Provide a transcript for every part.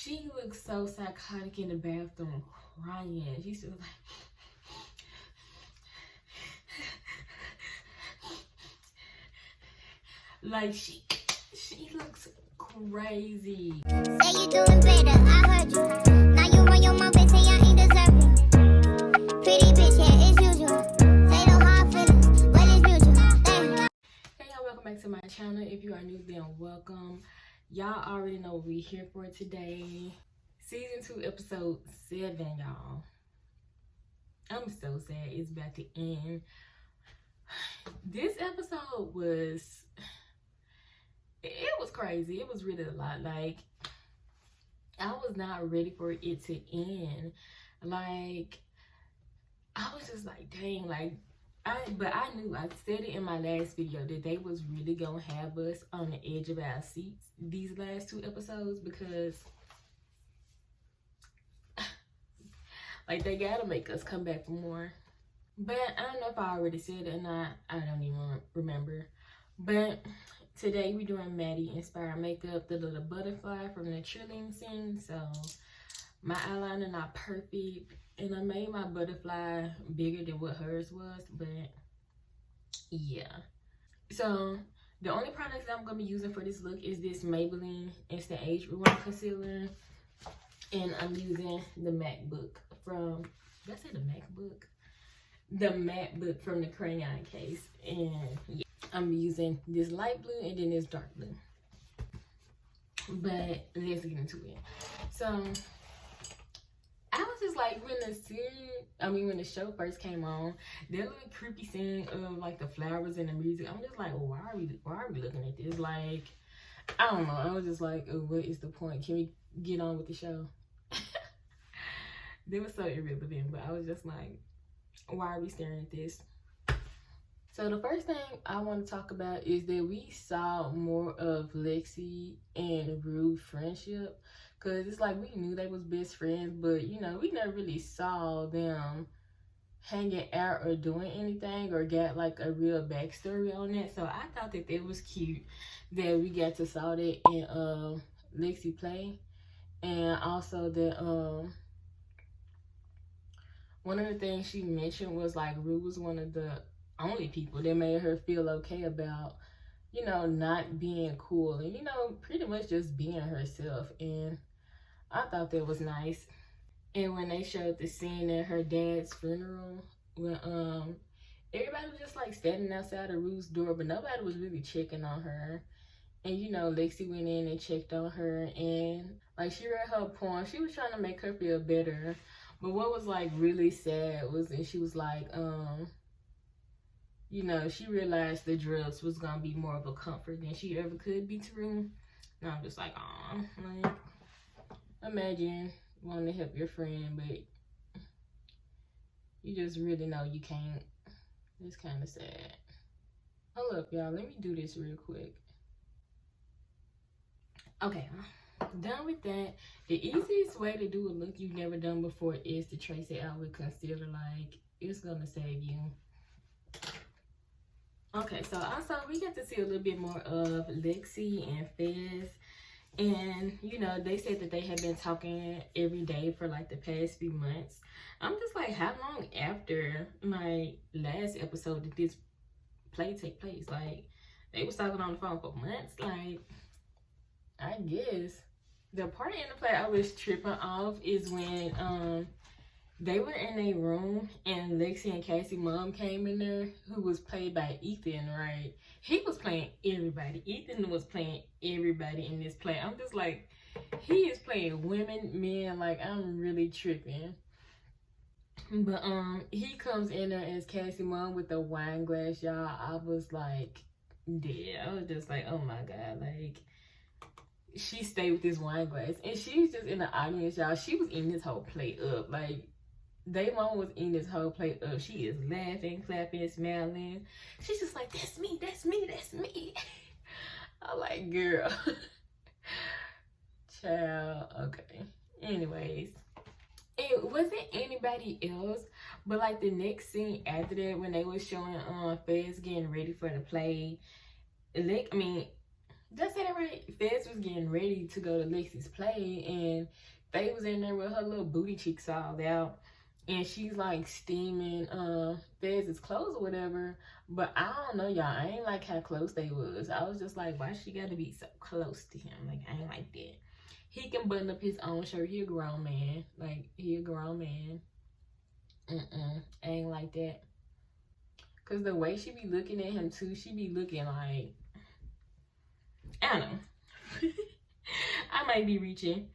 She looked so psychotic in the bathroom crying. She was like she looks crazy. Say you doing better, I heard you. Now you run your mouth and say I ain't deserving. Pretty bitch, yeah, it's usual. Say no hard feelings, well it's mutual. Damn. Hey y'all, welcome back to my channel. If you are new, then welcome. Y'all already know what we're here for today. Season 2, episode 7, y'all. I'm so sad it's about to end. This episode was crazy. It was really a lot. Like, I was not ready for it to end. Like, I was just like, dang, like, but I knew, I said it in my last video, that they was really gonna have us on the edge of our seats these last 2 episodes, because like, they gotta make us come back for more. But I don't know if I already said it or not. I don't even remember. But today we're doing Maddie inspired makeup, the little butterfly from the cheerleading scene. So my eyeliner not perfect, and I made my butterfly bigger than what hers was, but yeah. So the only products that I'm gonna be using for this look is this Maybelline Instant Age Rewind Concealer, and I'm using the MacBook from, did I say the MacBook? The MacBook from the crayon case. And yeah, I'm using this light blue and then this dark blue. But let's get into it. So I was just like, when the show first came on, that little creepy scene of like the flowers and the music, I'm just like, well, why are we looking at this? Like, I don't know. I was just like, oh, what is the point? Can we get on with the show? They were so irrelevant, but I was just like, why are we staring at this? So the first thing I want to talk about is that we saw more of Lexi and Rue's friendship, because it's like we knew they was best friends, but you know, we never really saw them hanging out or doing anything or got like a real backstory on that. So I thought that it was cute that we got to saw that in Lexi play, and also that one of the things she mentioned was like Rue was one of the only people that made her feel okay about, you know, not being cool and, you know, pretty much just being herself. And I thought that was nice. And when they showed the scene at her dad's funeral, when everybody was just like standing outside of Rue's door, but nobody was really checking on her. And you know, Lexi went in and checked on her, and like she read her poem. She was trying to make her feel better. But what was like really sad was that she was like, you know, she realized the drugs was gonna be more of a comfort than she ever could be to Rue. And I'm just like, aw, like, imagine wanting to help your friend, but you just really know you can't. It's kind of sad. Hold up, y'all. Let me do this real quick. Okay, done with that. The easiest way to do a look you've never done before is to trace it out with concealer. Like, it's gonna save you. Okay, so also we get to see a little bit more of Lexi and Fez. And, you know, they said that they had been talking every day for like the past few months. I'm just like, how long after my last episode did this play take place? Like, they was talking on the phone for months. Like, I guess. The part in the play I was tripping off is when they were in a room and Lexi and Cassie mom came in there, who was played by Ethan, right? He was playing everybody. Ethan was playing everybody in this play. I'm just like, he is playing women, men, like, I'm really tripping. But he comes in there as Cassie mom with the wine glass, y'all. I was like, yeah, I was just like, oh my god, like, she stayed with this wine glass, and she's just in the audience, y'all. She was eating this whole plate up. Like, they mom was eating this whole plate up. She is laughing, clapping, smiling. She's just like, that's me, that's me, that's me. I'm like, girl. Child. Okay. Anyways, it wasn't anybody else, but like the next scene after that, when they was showing Fez getting ready for the play, Did I say that right? Fez was getting ready to go to Lexi's play, and Faye was in there with her little booty cheeks all out, and she's like steaming Fez's clothes or whatever. But I don't know, y'all. I ain't like how close they was. I was just like, why she gotta be so close to him? Like, I ain't like that. He can button up his own shirt. He a grown man. Like, he a grown man. I ain't like that. Cause the way she be looking at him too, she be looking like, I don't know. I might be reaching.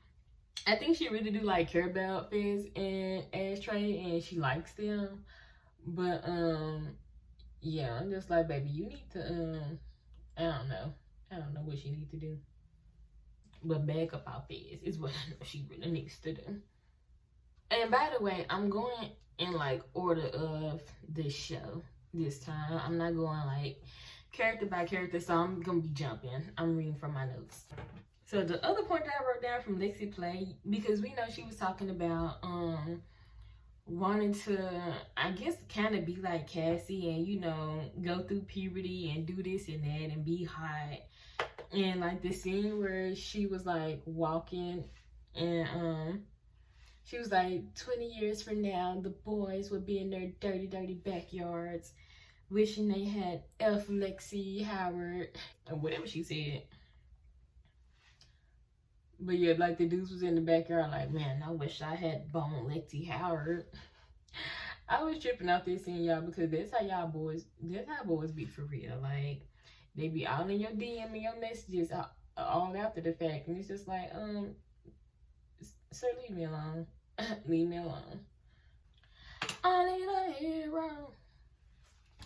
I think she really do like care about Fez and Ashtray, and she likes them. But yeah, I'm just like, baby, you need to I don't know what she need to do. But back up our Fez is what I know she really needs to do. And by the way, I'm going in like order of the show this time. I'm not going like character by character, so I'm gonna be jumping. I'm reading from my notes. So the other point that I wrote down from Lexi play, because we know she was talking about wanting to, I guess, kind of be like Cassie and, you know, go through puberty and do this and that and be hot. And like the scene where she was like walking and she was like, 20 years from now, the boys will be in their dirty, dirty backyards wishing they had F. Lexi Howard, or whatever she said. But yeah, like the dudes was in the backyard like, man, I wish I had bone Lexi Howard. I was tripping out this scene, y'all, because that's how boys be for real. Like, they be all in your DM and your messages all after the fact. And it's just like, sir, leave me alone. Leave me alone. I need a hero.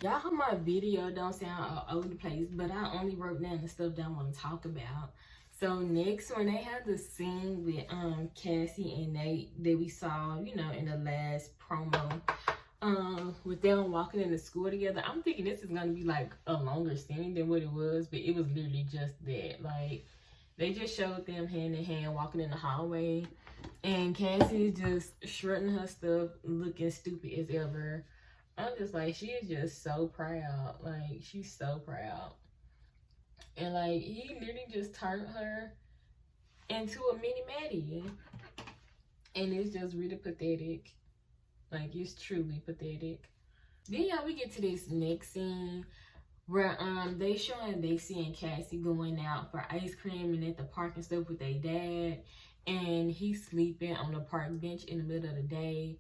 Y'all hope my video don't sound all over the place, but I only wrote down the stuff that I want to talk about. So next, when they had the scene with Cassie and Nate that we saw, you know, in the last promo, with them walking into school together, I'm thinking this is gonna be like a longer scene than what it was, but it was literally just that. Like, they just showed them hand in hand walking in the hallway, and Cassie is just shredding her stuff, looking stupid as ever. I'm just like, she is just so proud. Like, she's so proud. And like, he literally just turned her into a mini Maddie. And it's just really pathetic. Like, it's truly pathetic. Then y'all, we get to this next scene where they showing Lexi and Cassie going out for ice cream and at the park and stuff with their dad. And he's sleeping on the park bench in the middle of the day.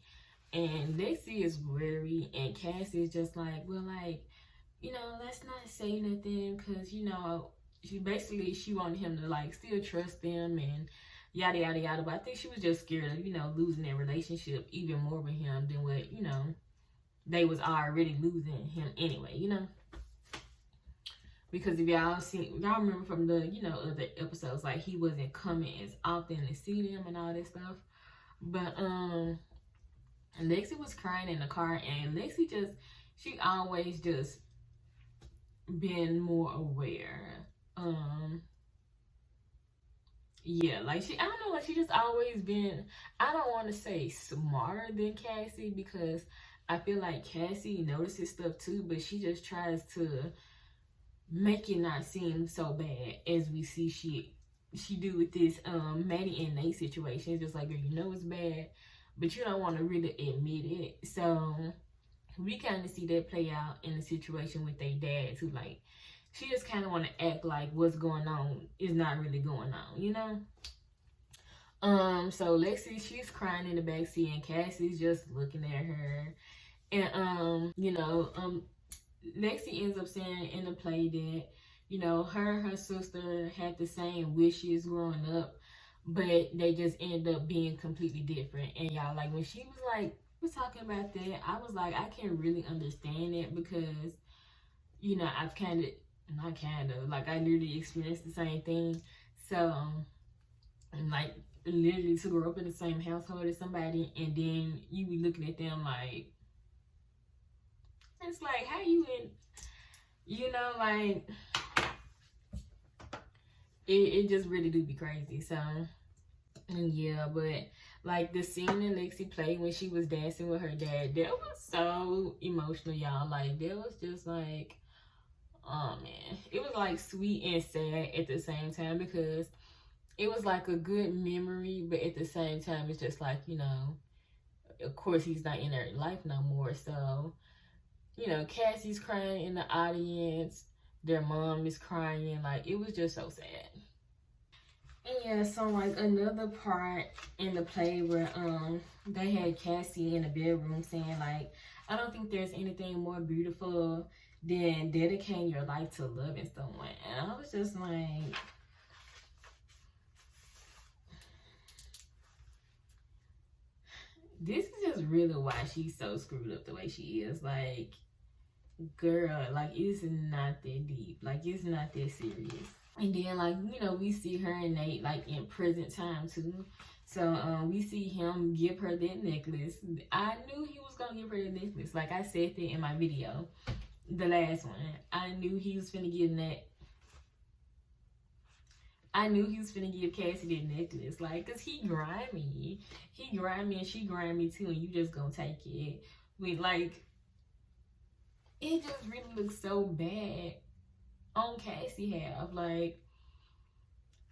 And Lexi is worried, and Cassie is just like, well, like, you know, let's not say nothing, because, you know, she wanted him to, like, still trust them and yada, yada, yada. But I think she was just scared of, you know, losing their relationship even more with him than what, you know, they was already losing him anyway, you know. Because if y'all remember from the, you know, other episodes, like, he wasn't coming as often to see them and all that stuff. But, Lexi was crying in the car, and Lexi she always just been more aware. Yeah, like, I don't know, like, she just always been, I don't want to say smarter than Cassie, because I feel like Cassie notices stuff too, but she just tries to make it not seem so bad as we see she do with this Maddie and Nate situation. It's just like, girl, you know it's bad, but you don't want to really admit it. So we kind of see that play out in the situation with their dad too. Like, she just kind of want to act like what's going on is not really going on, you know? So Lexi, she's crying in the backseat, and Cassie's just looking at her. And, you know, Lexi ends up saying in the play that, you know, her and her sister had the same wishes growing up, but they just end up being completely different. And y'all, like, when she was like, talking about that, I was like, I can't really understand it, because, you know, I've like, I literally experienced the same thing. So, like, literally to grow up in the same household as somebody, and then you be looking at them like, it's like, how you in, you know, like, it just really do be crazy. So, yeah, but like the scene that Lexi played when she was dancing with her dad, that was so emotional, y'all. Like, that was just like, Oh man, it was like sweet and sad at the same time, because it was like a good memory, but at the same time, it's just like, you know, of course he's not in their life no more. So, you know, Cassie's crying in the audience, their mom is crying. Like, it was just so sad. And yeah, so like another part in the play where they had Cassie in the bedroom saying like, I don't think there's anything more beautiful than dedicating your life to loving someone. And I was just like, this is just really why she's so screwed up the way she is. Like, girl, like, it's not that deep. Like, it's not that serious. And then, like, you know, we see her and Nate, like, in present time, too. So, we see him give her that necklace. I knew he was going to give her the necklace. Like, I said that in my video, the last one. I knew he was finna give that. I knew he was finna give Cassie that necklace. Like, because he grimy. He grimy and she grimy, too. And you just gonna take it. With, like, it just really looks so bad on Cassie half. Like,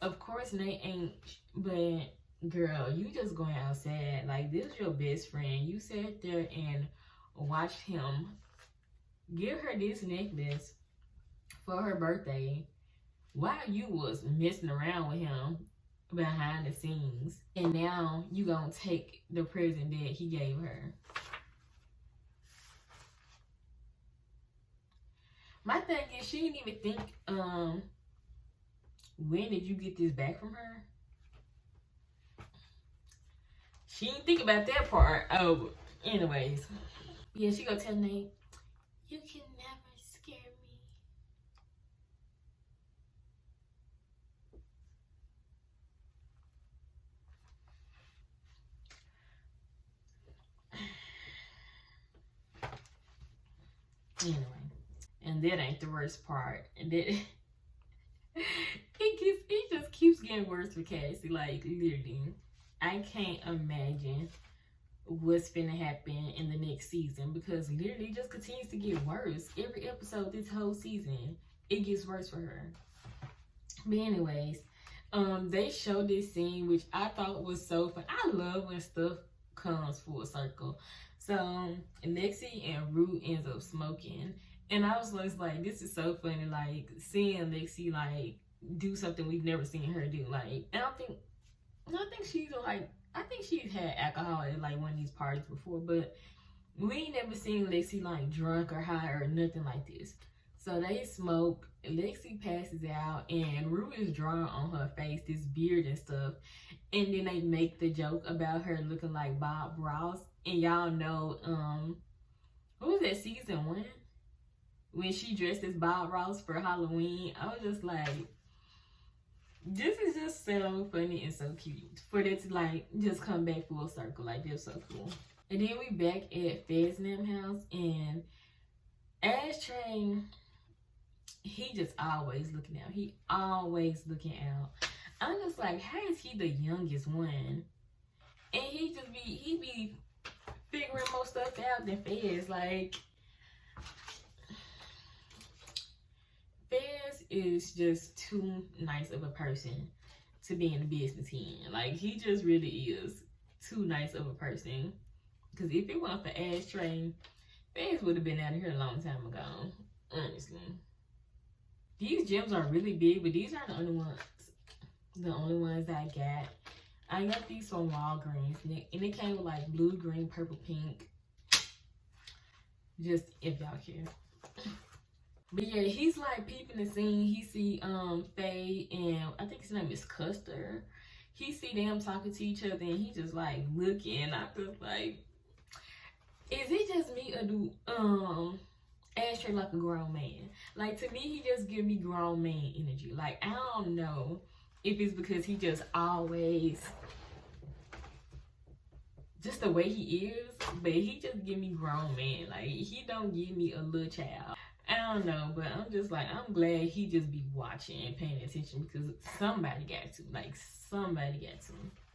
of course Nate ain't, but girl, you just going outside. Like, this is your best friend. You sat there and watched him give her this necklace for her birthday while you was messing around with him behind the scenes. And now you gonna take the present that he gave her. My thing is, she didn't even think, when did you get this back from her? She didn't think about that part. Oh, anyways. Yeah, she gonna tell Nate, you can never scare me. Anyway. And that ain't the worst part. And that it just keeps getting worse for Cassie. Like, literally, I can't imagine what's finna happen in the next season, because literally it just continues to get worse. Every episode this whole season, it gets worse for her. But anyways, they showed this scene which I thought was so fun. I love when stuff comes full circle. So Lexi and Rue ends up smoking. And I was just like, this is so funny, like, seeing Lexi, like, do something we've never seen her do. Like, and I think she's, like, I think she's had alcohol at, like, one of these parties before, but we ain't never seen Lexi, like, drunk or high or nothing like this. So they smoke, Lexi passes out, and Rue is drawing on her face, this beard and stuff. And then they make the joke about her looking like Bob Ross. And y'all know, what was that, season 1? When she dressed as Bob Ross for Halloween. I was just like, this is just so funny and so cute. For that to, like, just come back full circle. Like, they're so cool. And then we back at Fez's house, and Ashtray, he just always looking out. He always looking out. I'm just like, how is he the youngest one? And he be figuring more stuff out than Fez. Like, Fez is just too nice of a person to be in the business he in. Like, he just really is too nice of a person. Because if it wasn't for Ashtray, Fez would have been out of here a long time ago. Honestly. These gems are really big, but these aren't the only ones. The only ones I got. I got these from Walgreens. And it came with like blue, green, purple, pink. Just if y'all care. But yeah, he's like peeping the scene. He see Faye and I think his name is Custer. He see them talking to each other and he just like looking. I just like, is it just me or do Ashtray like a grown man? Like, to me, he just give me grown man energy. Like, I don't know if it's because he just always, just the way he is, but he just give me grown man. Like, he don't give me a little child. I don't know, but I'm just like, I'm glad he just be watching and paying attention, because somebody got to. Like, somebody got to.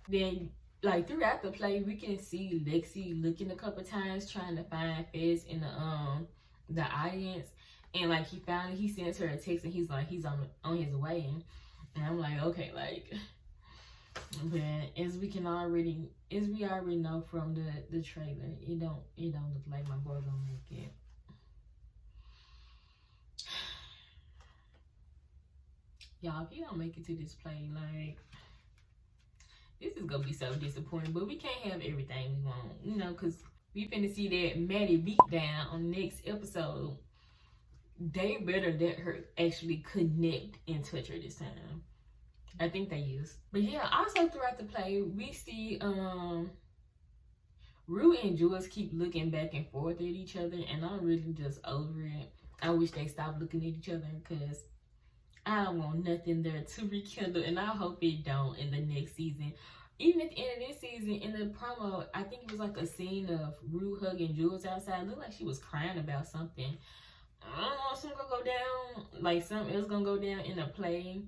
Then, like, throughout the play, we can see Lexi looking a couple times trying to find Fez in the audience. And like he sends her a text and he's like he's on his way. And I'm like, okay, like, but as we already know from the trailer, it don't look like my boy gonna make it. Y'all, if he don't make it to this play, like, this is gonna be so disappointing. But we can't have everything we want, you know, because we finna see that Maddie beat down on the next episode. They better let her actually connect and touch her this time. I think they is. But yeah, also throughout the play, we see Rue and Jules keep looking back and forth at each other, and I'm really just over it. I wish they stopped looking at each other because I don't want nothing there to rekindle, and I hope it don't in the next season. Even at the end of this season, in the promo, I think it was like a scene of Rue hugging Jules outside. It looked like she was crying about something. I don't know if something gonna go down, like something else gonna go down in the play.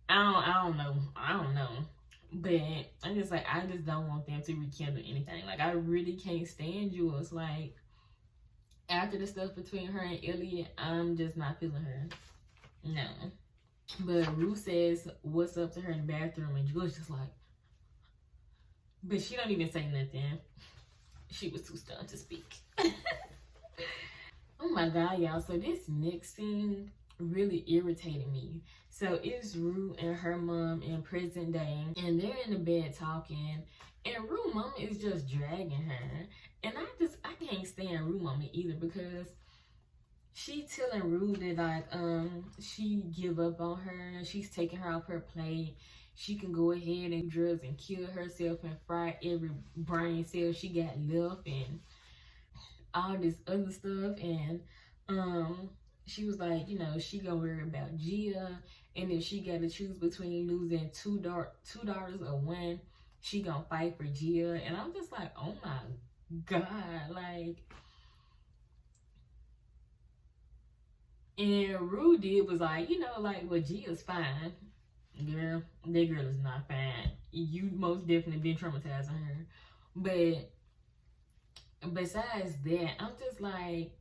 I don't know. But I'm just like, I just don't want them to rekindle anything. Like, I really can't stand Jules. Like, after the stuff between her and Elliot, I'm just not feeling her. No. But Rue says what's up to her in the bathroom, and Jules just like, but she don't even say nothing. She was too stunned to speak. Oh my god, y'all. So this next scene really irritated me. So it's Rue and her mom in present day, and they're in the bed talking, and Rue mama is just dragging her. And I can't stand Rue mama either, because she telling Rue that like she give up on her, she's taking her off her plate. She can go ahead and drugs and kill herself and fry every brain cell she got left and all this other stuff. And she was like, you know, she gonna worry about Gia, and if she got to choose between losing two daughters or one, she gonna fight for Gia. And I'm just like, oh my god, like. And Rue was like, you know, like, well, Gia's fine. Girl, that girl is not fine. You most definitely been traumatizing her. But besides that, I'm just like,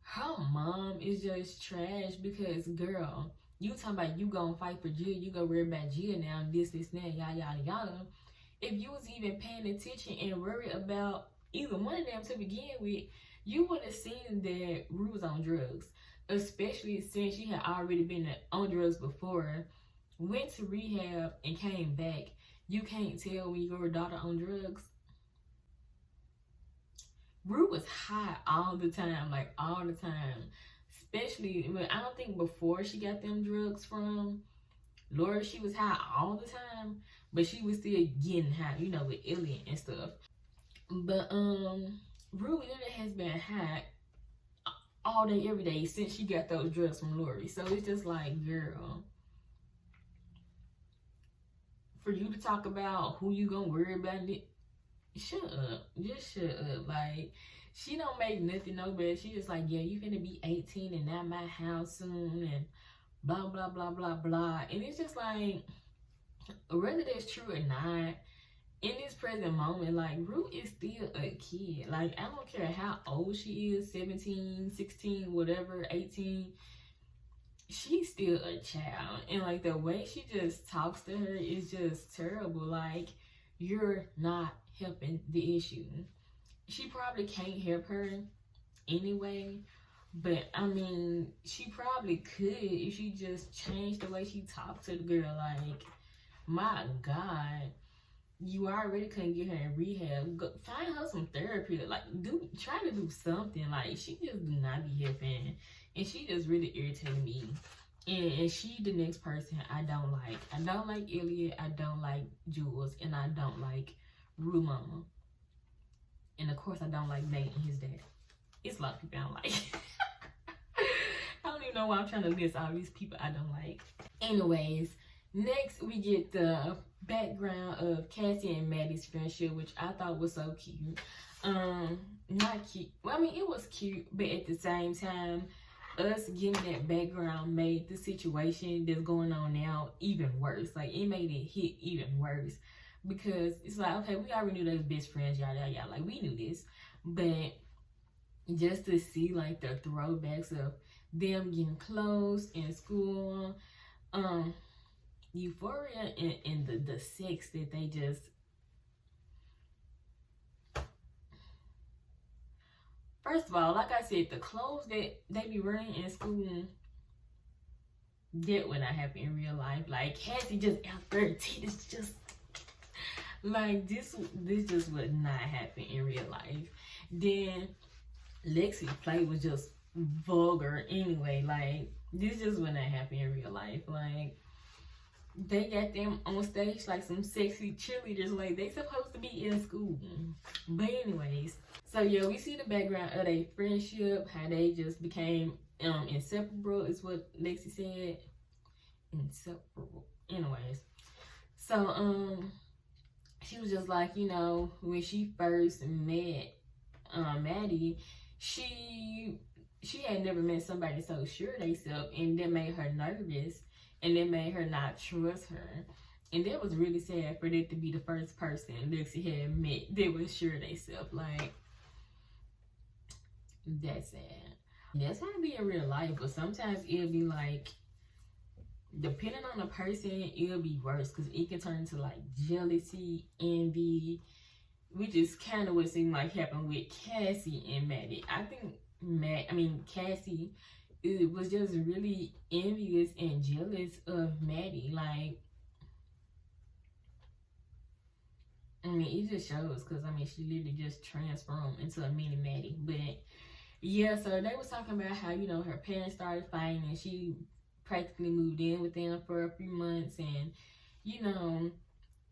her mom is just trash, because, girl, you talking about you gonna fight for Gia, you gonna worry about Gia now, this, that, yada, yada, yada. If you was even paying attention and worried about either one of them to begin with, you would have seen that Rue was on drugs. Especially since she had already been on drugs before, went to rehab and came back. You can't tell when your daughter on drugs. Rue was high all the time, like all the time. Especially, I don't think before she got them drugs from Laura, she was high all the time, but she was still getting high, you know, with Elliot and stuff. But Rue literally has been high all day, every day since she got those drugs from Lori. So it's just like, girl, for you to talk about who you gonna worry about, shut up. Just shut up. Like, she don't make nothing no better. She just like, yeah, you finna be 18 and at my house soon and blah, blah, blah, blah, blah. And it's just like, whether that's true or not, in this present moment, like, Rue is still a kid. Like, I don't care how old she is, 17, 16, whatever, 18. She's still a child. And, like, the way she just talks to her is just terrible. Like, you're not helping the issue. She probably can't help her anyway. But, I mean, she probably could if she just changed the way she talked to the girl. Like, my God. You already couldn't get her in rehab. Go, find her some therapy. Like, try to do something. Like, she just do not be helping. And she just really irritated me. And she the next person I don't like. I don't like Elliot. I don't like Jules. And I don't like Rue Mama. And of course, I don't like Nate and his dad. It's a lot of people I don't like. I don't even know why I'm trying to list all these people I don't like. Anyways, next we get the background of Cassie and Maddie's friendship, which I thought was so cute. Not cute. Well, I mean, it was cute, but at the same time, us getting that background made the situation that's going on now even worse. Like, it made it hit even worse, because it's like, okay, we already knew they was best friends, y'all. Like, we knew this, but just to see like the throwbacks of them getting close in school, Euphoria, and the sex that they just. First of all, like I said, the clothes that they be wearing in school, that would not happen in real life. Like Cassie just out there, titties just like this just would not happen in real life. Then Lexi's play was just vulgar anyway. Like this just would not happen in real life. Like they got them on stage like some sexy cheerleaders. Like they supposed to be in school. But anyways, so yeah, we see the background of their friendship, how they just became inseparable is what Lexi said. Inseparable. Anyways, so she was just like, you know, when she first met Maddie, she had never met somebody so sure of themselves, and that made her nervous, and that made her not trust her. And that was really sad for that to be the first person Lexi had met that was sure of themselves. Like, that's sad. That's how it be in real life, but sometimes it'll be like, depending on the person, it'll be worse because it can turn into like jealousy, envy, which is kind of what seemed like happened with Cassie and Maddie. I think Cassie was just really envious and jealous of Maddie. Like, I mean, it just shows because I mean, she literally just transformed into a mini Maddie. But yeah, so they was talking about how, you know, her parents started fighting and she practically moved in with them for a few months, and you know,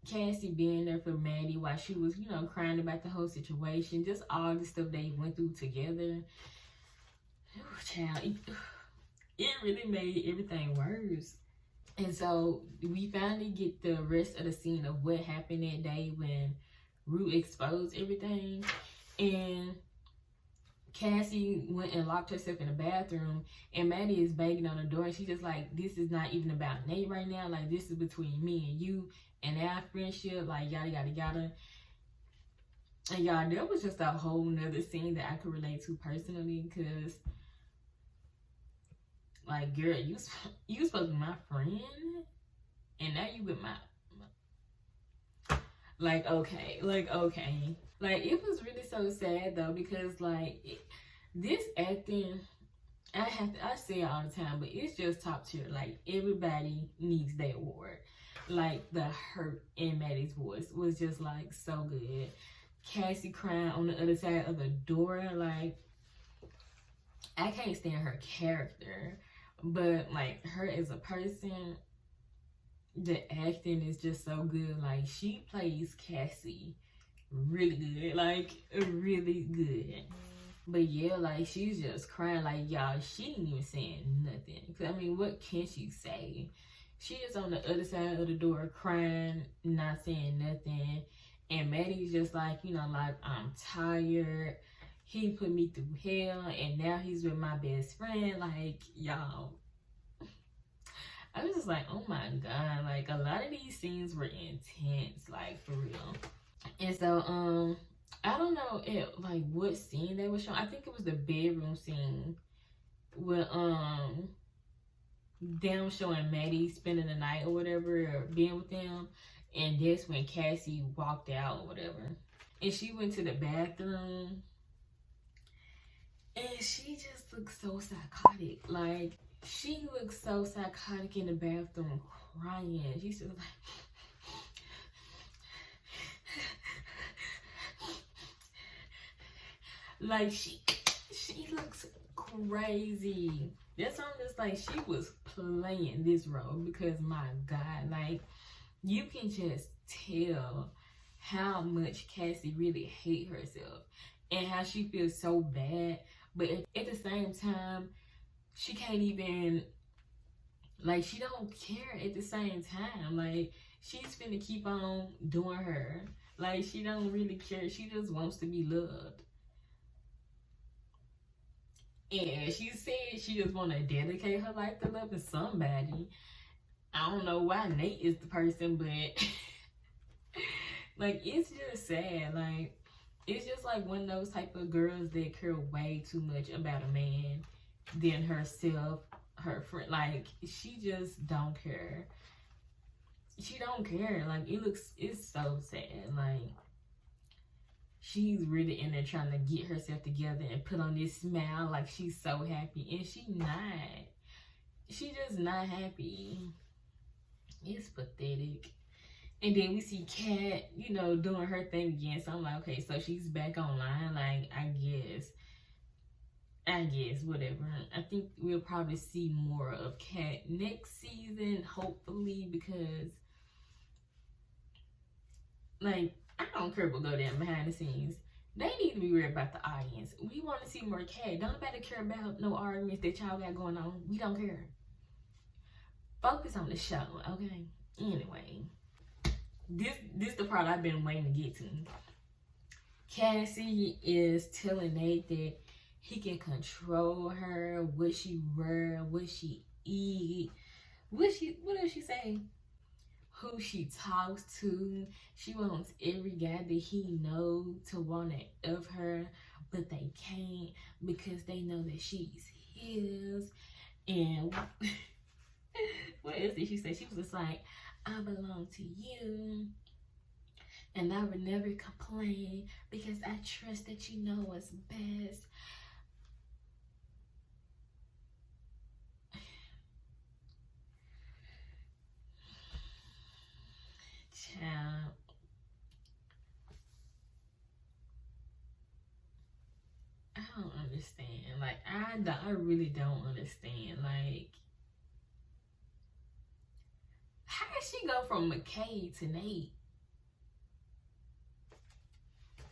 Cassie being there for Maddie while she was, you know, crying about the whole situation, just all the stuff they went through together. Ooh, child, it really made everything worse. And so we finally get the rest of the scene of what happened that day when Rue exposed everything, and Cassie went and locked herself in the bathroom, and Maddie is banging on the door, and she's just like, this is not even about Nate right now. Like, this is between me and you and our friendship, like, yada, yada, yada. And y'all, there was just a whole nother scene that I could relate to personally, because, like, girl, you supposed to be my friend, and now you with my like, okay. Like, it was really so sad, though, because, like, this acting, I say it all the time, but it's just top tier. Like, everybody needs that award. Like, the hurt in Maddie's voice was just, like, so good. Cassie crying on the other side of the door, like, I can't stand her character, but, like, her as a person, the acting is just so good. Like, she plays Cassie really good, like, really good. But yeah, like, she's just crying, like, y'all, she ain't even saying nothing. Cause I mean, what can she say? She is on the other side of the door crying, not saying nothing. And Maddie's just like, you know, like, I'm tired. He put me through hell, and now he's with my best friend. Like, y'all, I was just like, oh my God. Like, a lot of these scenes were intense, like, for real. And so, I don't know like what scene they were showing. I think it was the bedroom scene with them showing Maddie spending the night or whatever, or being with them, and that's when Cassie walked out or whatever, and she went to the bathroom, and she just looked so psychotic. Like, she looked so psychotic in the bathroom, crying. She's just like, she looks crazy. That's why I'm just like, she was playing this role, because my God, like, you can just tell how much Cassie really hates herself and how she feels so bad, but at the same time, she can't even, like, she don't care at the same time. Like, she's finna keep on doing her. Like, she don't really care. She just wants to be loved. And she said she just want to dedicate her life to loving somebody. I don't know why Nate is the person, but like, it's just sad. Like, it's just like one of those type of girls that care way too much about a man than herself, her friend. Like, she just don't care. She don't care. Like, it's so sad. Like, she's really in there trying to get herself together and put on this smile like she's so happy, and she not. She just not happy. It's pathetic. And then we see Kat, you know, doing her thing again. So I'm like, okay, so she's back online. Like, I guess, whatever. I think we'll probably see more of Kat next season, hopefully, because, like, I don't care what go down behind the scenes. They need to be worried about the audience. We want to see more Kat. Don't nobody care about no arguments that y'all got going on. We don't care. Focus on the show, okay? Anyway, this the part I've been waiting to get to. Cassie is telling Nate that he can control her, what she wear, what she eat, what does she say? Who she talks to. She wants every guy that he knows to want it of her, but they can't because they know that she's his. And what else did she say? She was just like, I belong to you, and I would never complain because I trust that you know what's best. Child. I don't understand. Like, I really don't understand. Like, how did she go from McKay to Nate?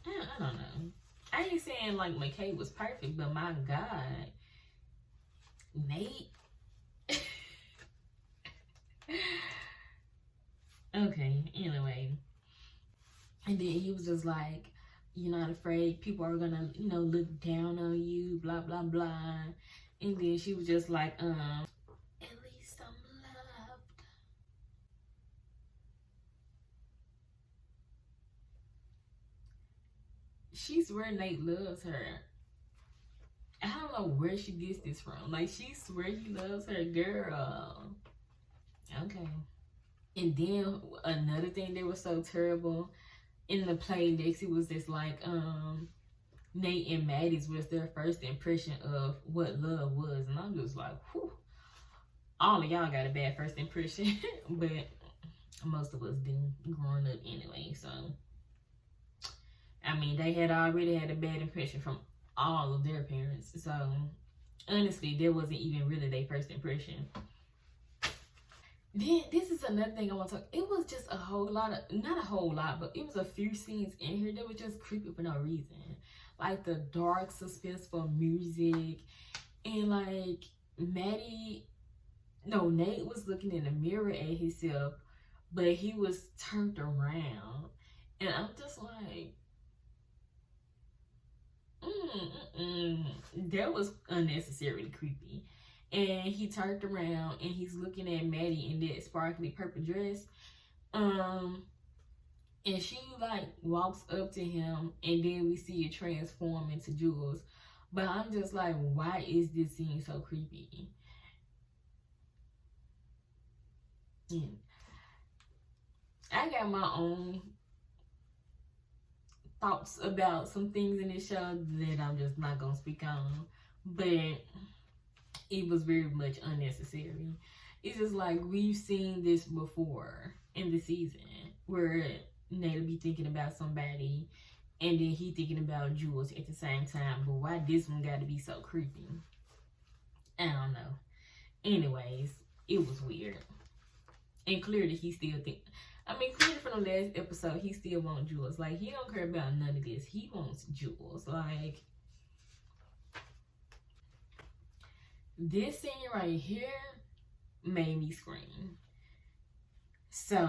I don't know. I ain't saying like McKay was perfect, but my God, Nate. Okay, anyway. And then he was just like, you're not afraid people are gonna, you know, look down on you, blah, blah, blah. And then she was just like, at least I'm loved. She swear Nate loves her. I don't know where she gets this from. Like, she swear he loves her, girl. Okay. And then another thing that was so terrible in the play next, it was just like, Nate and Maddie's was their first impression of what love was. And I'm just like, whew. All of y'all got a bad first impression. But most of us do growing up anyway. So, I mean, they had already had a bad impression from all of their parents. So, honestly, that wasn't even really their first impression. Then, this is another thing I want to talk. It was just a whole lot of, not a whole lot, but it was a few scenes in here that were just creepy for no reason. Like the dark, suspenseful music. And like, Nate was looking in the mirror at himself, but he was turned around. And I'm just like, that was unnecessarily creepy. And he turned around and he's looking at Maddie in that sparkly purple dress. And she like walks up to him, and then we see it transform into Jules. But I'm just like, why is this scene so creepy? And I got my own thoughts about some things in this show that I'm just not gonna speak on. But it was very much unnecessary. It's just like, we've seen this before in the season where Nate'll be thinking about somebody and then he thinking about Jules at the same time. But why this one got to be so creepy? I don't know. Anyways, it was weird. And clearly he still clearly from the last episode, he still wants Jules. Like, he don't care about none of this. He wants Jules. Like, this scene right here made me scream. So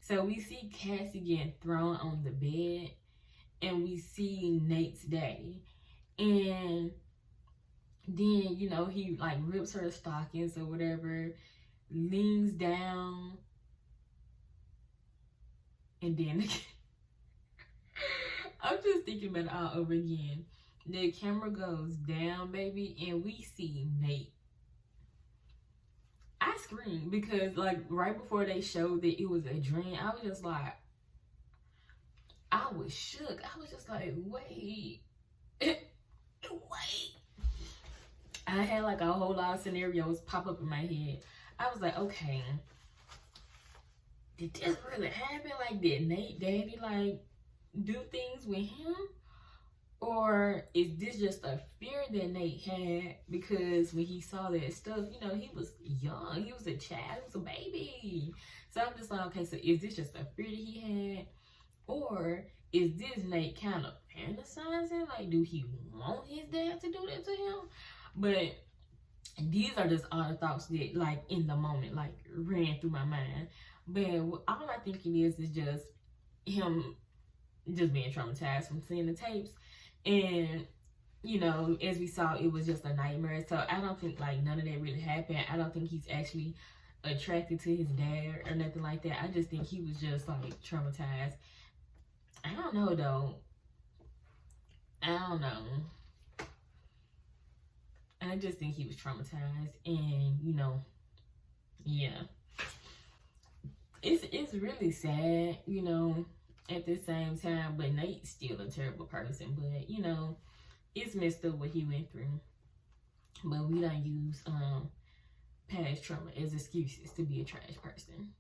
we see Cassie getting thrown on the bed, and we see Nate's daddy. And then, you know, he like rips her stockings or whatever, leans down, and then I'm just thinking about it all over again. The camera goes down, baby, and we see Nate. I screamed because, like, right before they showed that it was a dream, I was just like, I was shook. I was just like, wait. Wait. I had like a whole lot of scenarios pop up in my head. I was like, okay, did this really happen? Like, did Nate Daddy like do things with him? Or is this just a fear that Nate had because when he saw that stuff, you know, he was young, he was a child, he was a baby. So I'm just like, okay, so is this just a fear that he had? Or is this Nate kind of fantasizing? Like, do he want his dad to do that to him? But these are just all the thoughts that, like, in the moment, like, ran through my mind. But all I think it is just him just being traumatized from seeing the tapes. And, you know, as we saw, it was just a nightmare. So I don't think, like, none of that really happened. I don't think he's actually attracted to his dad or nothing like that. I just think he was just, like, traumatized. I don't know, though. I don't know. I just think he was traumatized. And, you know, yeah. It's really sad, you know, at the same time. But Nate's still a terrible person. But, you know, it's messed up what he went through. But we don't use past trauma as excuses to be a trash person.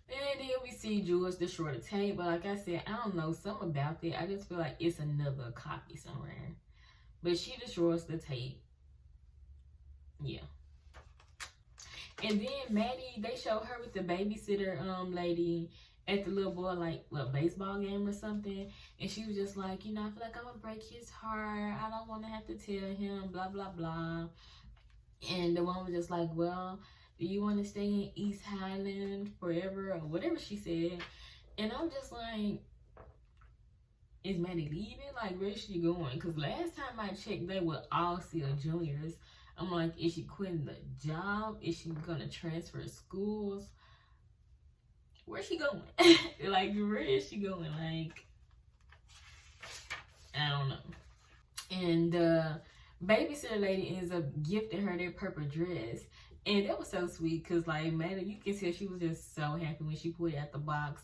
And then we see Jules destroy the tape. But like I said, I don't know, something about that. I just feel like it's another copy somewhere. But she destroys the tape. Yeah. And then Maddie, they show her with the babysitter lady at the little boy, like, what, baseball game or something. And she was just like, you know, I feel like I'm going to break his heart. I don't want to have to tell him, blah, blah, blah. And the one was just like, well, do you want to stay in East Highland forever? Or whatever she said. And I'm just like, is Maddie leaving? Like, where's she going? Because last time I checked, they were all still juniors. I'm like, is she quitting the job? Is she going to transfer schools? Where's she going? Like, where is she going? Like, I don't know. And the babysitter lady ends up gifting her that purple dress. And that was so sweet because, like, man, you can tell she was just so happy when she put it out the box.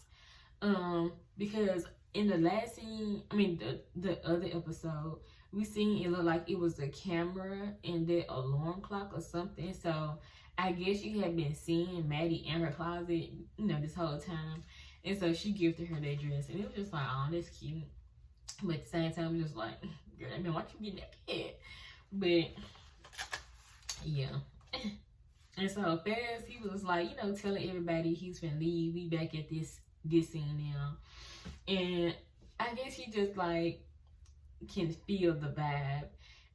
Because in the last scene, I mean, the other episode, we seen it look like it was the camera and that alarm clock or something. So I guess she had been seeing Maddie in her closet, you know, this whole time. And so she gifted her that dress. And it was just like, oh, that's cute. But at the same time, it was just like, girl, I mean, why you getting that bad? But, yeah. And so fast, he was like, you know, telling everybody he's finna leave. We back at this scene now. And I guess he just, like, can feel the vibe.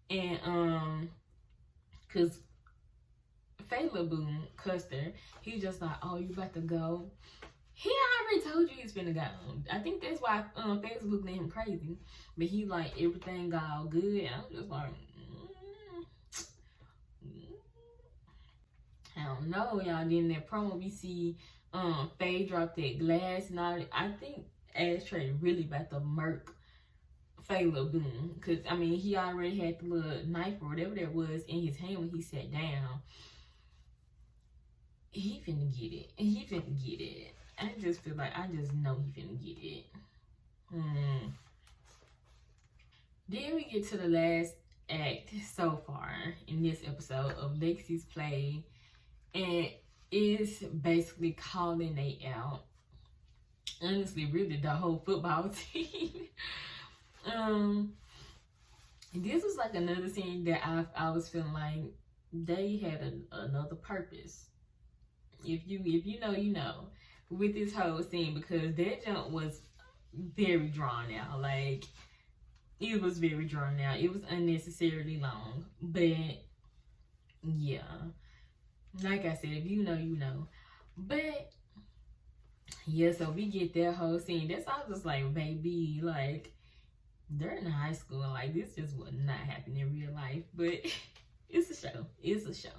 And, because Fayla Boom cussed her. He was just like, oh, you about to go? He already told you he's finna go. I think that's why Fayla's looking at him crazy. But he like, everything got all good. And I'm just like, I don't know, y'all. Then in that promo, we see Faye drop that glass. And I think Ashtray really about to murk Fayla Boom. Because, I mean, he already had the little knife or whatever that was in his hand when he sat down. He finna get it. He finna get it. I just feel like, I just know he finna get it. Then we get to the last act so far in this episode of Lexi's play. And it's basically calling Nate out. Honestly, really the whole football team. This was like another scene that I was feeling like they had another purpose. If you know, you know, with this whole scene, because that jump was very drawn out. Like, it was very drawn out. It was unnecessarily long. But yeah, like I said, if you know, you know. But yeah, so we get that whole scene. That's all just like, baby, like, they're in high school. Like, this just would not happen in real life. But it's a show. It's a show.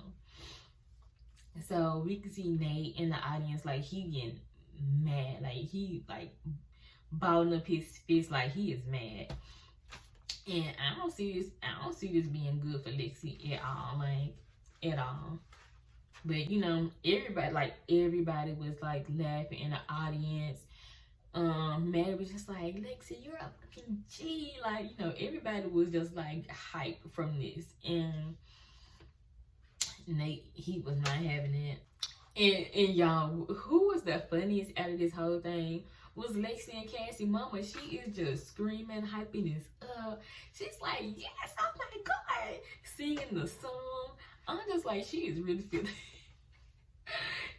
So we can see Nate in the audience, like, he getting mad. Like, he, like, balling up his fist like he is mad. And I don't see this being good for Lexi at all, like at all. But you know, everybody was like laughing in the audience. Maddie was just like, Lexi, you're a fucking G. Like, you know, everybody was just like hyped from this. And Nate, he was not having it. And y'all, who was the funniest out of this whole thing was Lexi and Cassie mama. She is just screaming, hyping this up. She's like, yes, oh my God, singing the song. I'm just like, she is really feeling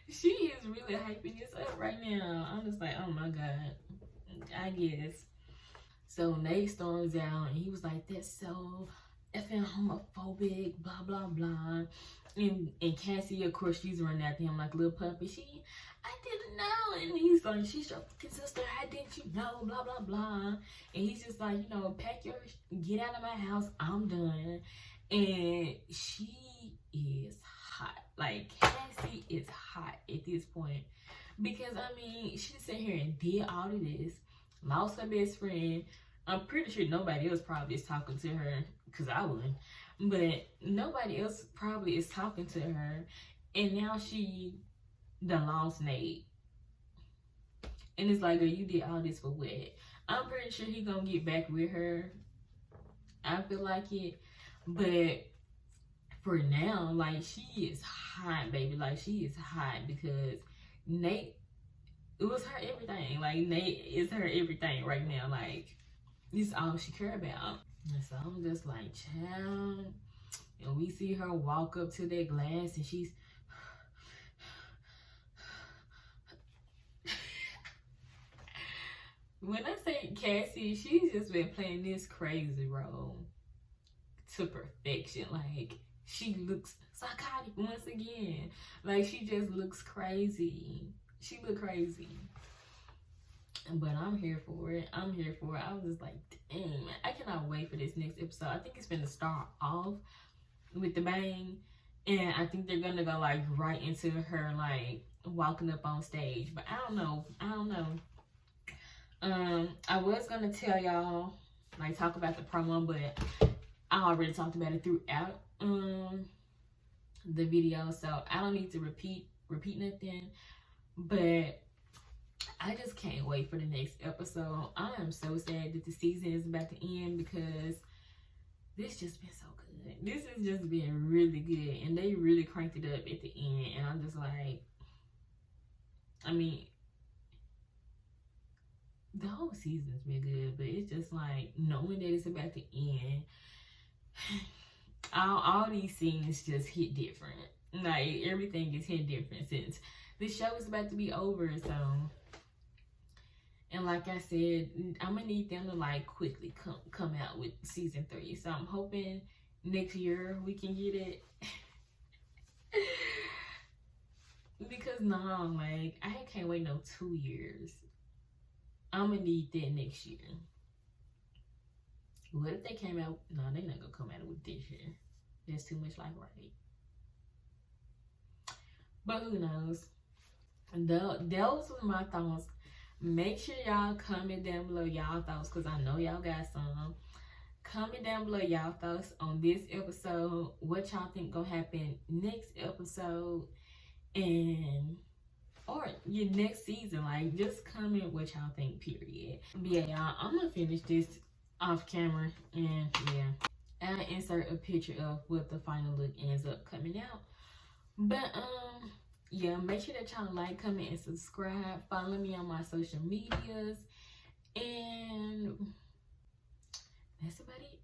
she is really hyping this up right now. I'm just like, oh my God, I guess. So Nate storms out and he was like, that's so effing homophobic, blah, blah, blah. And Cassie, of course, she's running after him like a little puppy. I didn't know. And he's like, she's your fucking sister. How didn't you know? Blah, blah, blah. And he's just like, you know, get out of my house. I'm done. And she is hot. Like, Cassie is hot at this point. Because, I mean, she sat here and did all of this. Lost her best friend. I'm pretty sure nobody else probably is talking to her. Because I wouldn't. But nobody else probably is talking to her. And now she done lost Nate. And it's like, girl, you did all this for what? I'm pretty sure he gonna get back with her. I feel like it. But for now, like, she is hot, baby. Like, she is hot because Nate, it was her everything. Like, Nate is her everything right now. Like, it's all she care about. And so I'm just like, child. And we see her walk up to that glass and she's when I say Cassie, she's just been playing this crazy role to perfection. Like, she looks psychotic once again. Like, she just looks crazy. She look crazy. But I'm here for it. I was just like, dang, I cannot wait for this next episode. I think it's gonna start off with the bang. And I think they're gonna go like right into her like walking up on stage. But I don't know. I was gonna tell y'all, like, talk about the promo, but I already talked about it throughout the video, so I don't need to repeat nothing. But I just can't wait for the next episode. I am so sad that the season is about to end because this just been so good. This has just been really good, and they really cranked it up at the end. And I'm just like, I mean, the whole season's been good, but it's just like knowing that it's about to end. All these scenes just hit different. Like, everything is hit different since the show is about to be over. So, and like I said, I'm gonna need them to like quickly come out with season 3. So I'm hoping next year we can get it. Because no, like, I can't wait no 2 years. I'm gonna need that next year. What if they came out? No, they're not gonna come out with this year. There's too much like right. But who knows? Those were my thoughts. Make sure y'all comment down below y'all thoughts, because I know y'all got some. Comment down below y'all thoughts on this episode. What y'all think gonna happen next episode, and or your next season. Like, just comment what y'all think, period. But yeah, y'all, I'm gonna finish this off camera, and yeah, I'll insert a picture of what the final look ends up coming out. But yeah, make sure that y'all like, comment, and subscribe. Follow me on my social medias, and that's about it.